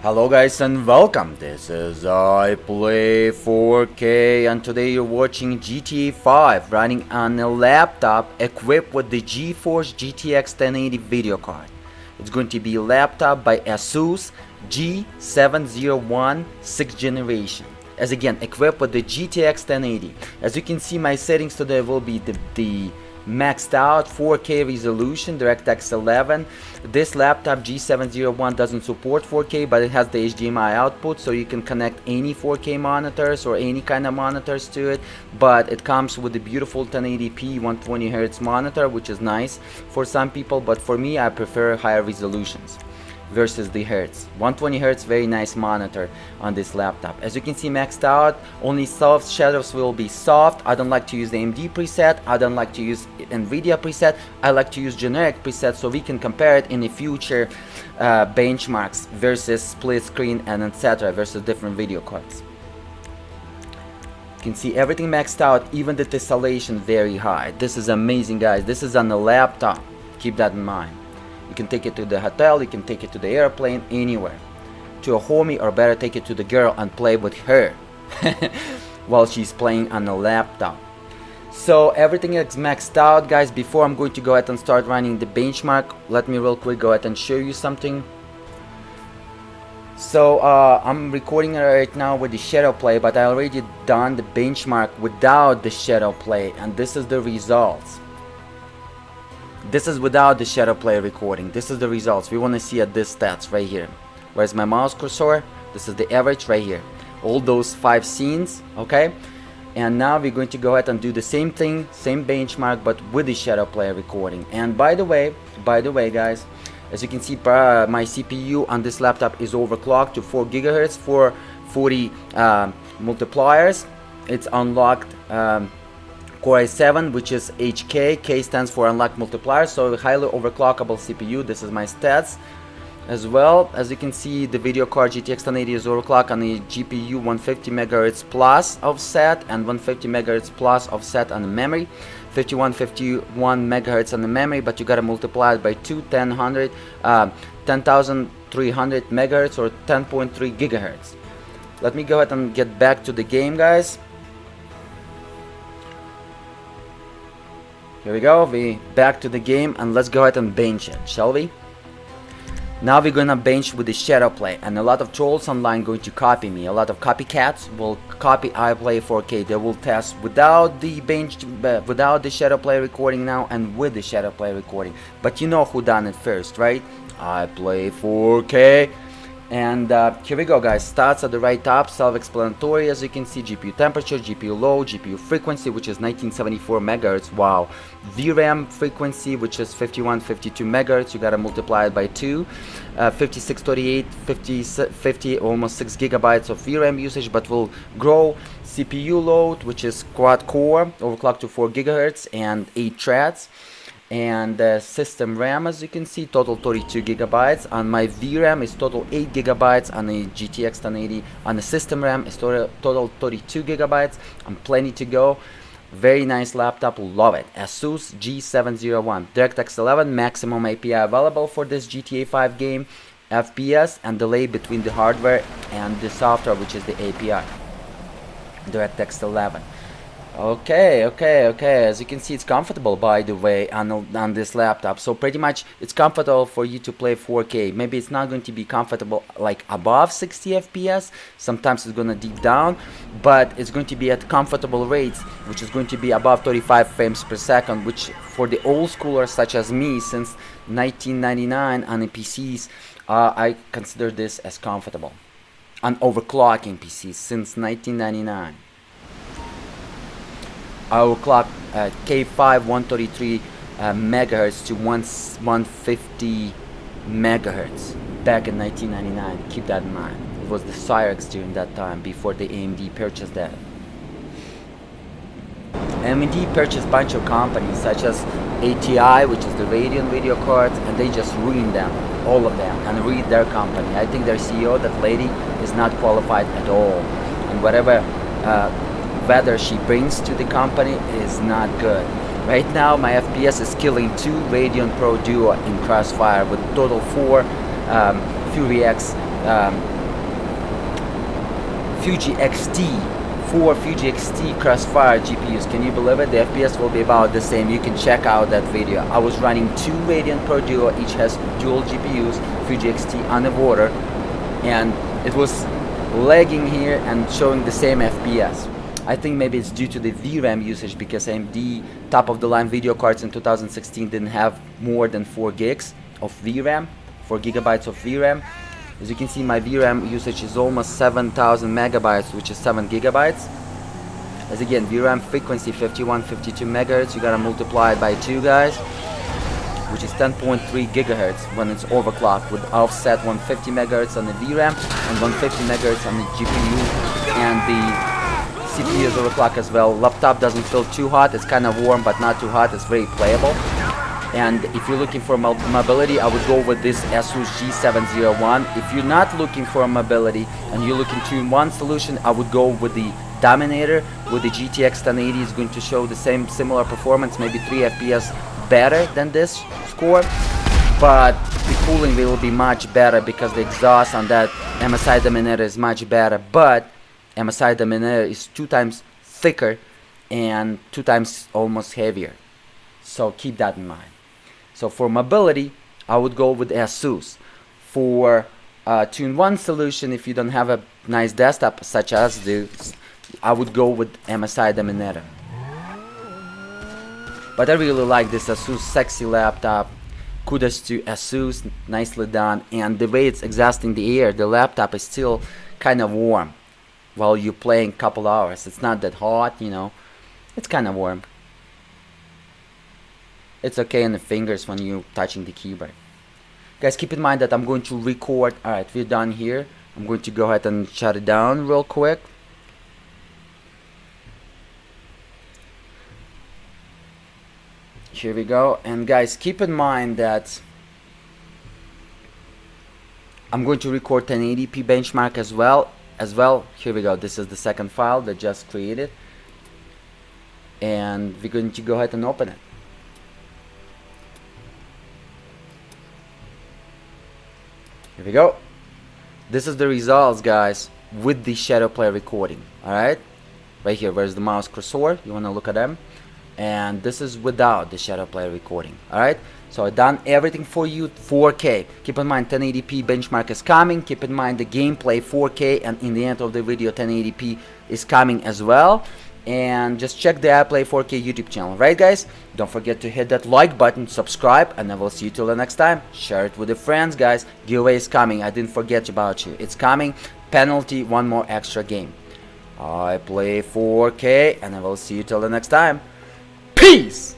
Hello guys and welcome, this is I Play 4K and today you're watching GTA 5 running on a laptop equipped with the Geforce GTX 1080 video card. It's going to be a laptop by Asus G701 6th generation. As again, equipped with the GTX 1080. As you can see, my settings today will be the maxed out 4K resolution, DirectX 11. This laptop G701 doesn't support 4K, but it has the HDMI output, so you can connect any 4K monitors or any kind of monitors to it. But it comes with a beautiful 1080p 120Hz monitor, which is nice for some people, but for me I prefer higher resolutions versus the hertz. 120 hertz, very nice monitor on this laptop. As you can see, maxed out, only soft shadows will be soft. I don't like to use the AMD preset, I don't like to use Nvidia preset, I like to use generic preset so we can compare it in the future benchmarks versus split screen and etc. versus different video cards. You can see everything maxed out, even the tessellation very high. This is amazing, guys. This is on the laptop, keep that in mind. You can take it to the hotel, you can take it to the airplane, anywhere. To a homie, or better, take it to the girl and play with her while she's playing on a laptop. So everything is maxed out, guys. Before I'm going to go ahead and start running the benchmark, let me real quick go ahead and show you something. So I'm recording right now with the shadow play, but I already done the benchmark without the shadow play, and this is the results. This is without the shadow play recording. This is the results. We want to see at this stats right here. Where's my mouse cursor? This is the average right here. All those 5 scenes, okay? And now we're going to go ahead and do the same thing, same benchmark, but with the shadow play recording. And by the way, guys, as you can see, my CPU on this laptop is overclocked to 4 GHz for 40 multipliers. It's unlocked. Core i7, which is HK, K stands for unlocked multiplier, so highly overclockable CPU. This is my stats as well. As you can see, the video card GTX 1080 is overclocked on the GPU 150 MHz plus offset and 150 MHz plus offset on the memory, 51 MHz on the memory, but you gotta multiply it by 10,300 MHz or 10.3 GHz. Let me go ahead and get back to the game, guys. Here we go, we back to the game, and let's go ahead and bench it, shall we? Now we're gonna bench with the shadow play, and a lot of trolls online going to copy me. A lot of copycats will copy iPlay 4K. They will test without the without the shadow play recording now and with the shadow play recording. But you know who done it first, right? iPlay 4K. And here we go, guys. Stats at the right top, self-explanatory. As you can see, GPU temperature, GPU load, GPU frequency, which is 1974 megahertz. Wow. VRAM frequency, which is 5152 megahertz. You gotta multiply it by 2. 5638, 50, almost 6 gigabytes of VRAM usage, but will grow. CPU load, which is quad core, overclocked to 4 gigahertz and 8 threads. And system RAM, as you can see, total 32 gigabytes. On my VRAM is total 8 gigabytes. On the GTX 1080 on the system RAM is total 32 gigabytes. And plenty to go. Very nice laptop, love it. Asus G701 DirectX 11, maximum API available for this GTA 5 game. FPS and delay between the hardware and the software, which is the API. DirectX 11. Okay, as you can see, it's comfortable, by the way, on this laptop. So pretty much it's comfortable for you to play 4K. Maybe it's not going to be comfortable like above 60 FPS. Sometimes it's gonna deep down, but it's going to be at comfortable rates, which is going to be above 35 frames per second, which for the old schoolers such as me, since 1999 on the PCs, I consider this as comfortable. On overclocking PCs since 1999. I will clock K5 133 megahertz to 150 megahertz back in 1999. Keep that in mind. It was the Cyrex during that time, before the AMD purchased that. AMD purchased a bunch of companies such as ATI, which is the Radeon video cards, and they just ruined them, all of them, and ruined their company. I think their CEO, that lady, is not qualified at all, and whatever whether she brings to the company is not good. Right now my FPS is killing 2 Radeon Pro Duo in Crossfire with total 4 Fury X Fuji XT, 4 Fuji XT Crossfire GPUs. Can you believe it? The FPS will be about the same. You can check out that video. I was running 2 Radeon Pro Duo, each has dual GPUs, Fuji XT on the water, and it was lagging here and showing the same FPS. I think maybe it's due to the VRAM usage, because AMD top of the line video cards in 2016 didn't have more than 4 gigs of VRAM, 4 gigabytes of VRAM. As you can see, my VRAM usage is almost 7,000 megabytes, which is 7 gigabytes. As again, VRAM frequency 51, 52 megahertz, you gotta multiply it by 2, guys, which is 10.3 gigahertz when it's overclocked, with offset 150 megahertz on the VRAM and 150 megahertz on the GPU, and the CPU is overclocked as well. Laptop doesn't feel too hot, it's kind of warm but not too hot, it's very playable. And if you're looking for mobility, I would go with this Asus G701. If you're not looking for mobility and you're looking to one solution, I would go with the Dominator with the GTX 1080. Is going to show the similar performance, maybe 3 FPS better than this score, but the cooling will be much better because the exhaust on that MSI Dominator is much better, but MSI Dominator is 2 times thicker and 2 times almost heavier, so keep that in mind. So for mobility, I would go with Asus. For 2-in-1 solution, if you don't have a nice desktop such as this, I would go with MSI Dominator. But I really like this Asus sexy laptop. Kudos to Asus, nicely done. And the way it's exhausting the air, the laptop is still kind of warm while you're playing a couple hours. It's not that hot, you know, it's kind of warm. It's okay in the fingers when you're touching the keyboard. Guys, keep in mind that I'm going to record. Alright, we're done here. I'm going to go ahead and shut it down real quick. Here we go. And guys, keep in mind that I'm going to record 1080p benchmark as well. Here we go. This is the second file that just created. And we're going to go ahead and open it. Here we go. This is the results, guys, with the Shadow Play recording. Alright, right here, where's the mouse cursor? You want to look at them. And this is without the Shadow Play recording. Alright, so I've done everything for you. 4K. Keep in mind 1080p benchmark is coming. Keep in mind the gameplay 4K, and in the end of the video 1080p is coming as well. And just check the iPlay 4K YouTube channel, right guys? Don't forget to hit that like button, subscribe, and I will see you till the next time. Share it with your friends, guys. Giveaway is coming, I didn't forget about you. It's coming. Penalty, 1 more extra game. I play 4K, and I will see you till the next time. Peace!